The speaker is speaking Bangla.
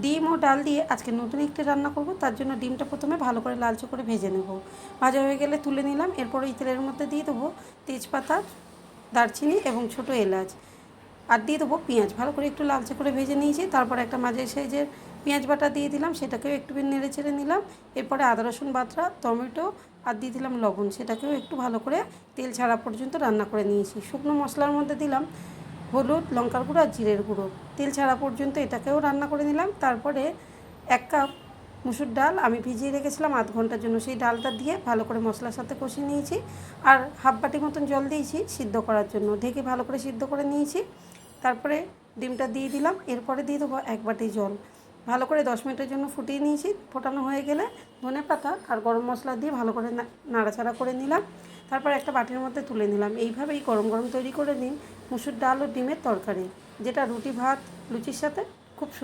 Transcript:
ডিম ও ডাল দিয়ে আজকে নতুন একটি রান্না করব। তার জন্য ডিমটা প্রথমে ভালো করে লালচে করে ভেজে নেব। ভাজা হয়ে গেলে তুলে নিলাম। এরপর এই তেলের মধ্যে দিয়ে দেবো তেজপাতা, দারচিনি এবং ছোটো এলাচ, আর দিয়ে দেবো পেঁয়াজ। ভালো করে একটু লালচে করে ভেজে নিয়েছি। তারপর একটা মাঝারি সাইজের পেঁয়াজ বাটা দিয়ে দিলাম, সেটাকেও একটু নেড়ে চেড়ে নিলাম। এরপরে আদা রসুন বাটা, টমেটো আর দিয়ে দিলাম লবণ, সেটাকেও একটু ভালো করে তেল ছাড়া পর্যন্ত রান্না করে নিয়েছি। শুকনো মশলার মধ্যে দিলাম হলুদ, লঙ্কার গুঁড়ো আর জিরের গুঁড়ো, তেল ছাড়া পর্যন্ত এটাকেও রান্না করে নিলাম। তারপরে 1 কাপ মুসুর ডাল আমি ভিজিয়ে রেখেছিলাম আধ ঘন্টার জন্য, সেই ডালটা দিয়ে ভালো করে মশলার সাথে কষিয়ে নিয়েছি। আর হাফ বাটি মতন জল দিয়েছি সিদ্ধ করার জন্য, ঢেকে ভালো করে সিদ্ধ করে নিয়েছি। তারপরে ডিমটা দিয়ে দিলাম। এরপরে দিয়ে দেবো 1 বাটি জল। ভালো করে 10 মিনিটের জন্য ফুটিয়ে নিয়েছি। ফোটানো হয়ে গেলে ধনেপাতা আর গরম মশলা দিয়ে ভালো করে নাড়াচাড়া করে নিলাম। তারপর একটা বাটির মধ্যে তুলে নিলাম। এইভাবেই গরম গরম তৈরি করে নিন মুসুর ডাল ও ডিমের তরকারি, যেটা রুটি, ভাত, লুচির সাথে খুব সুন্দর।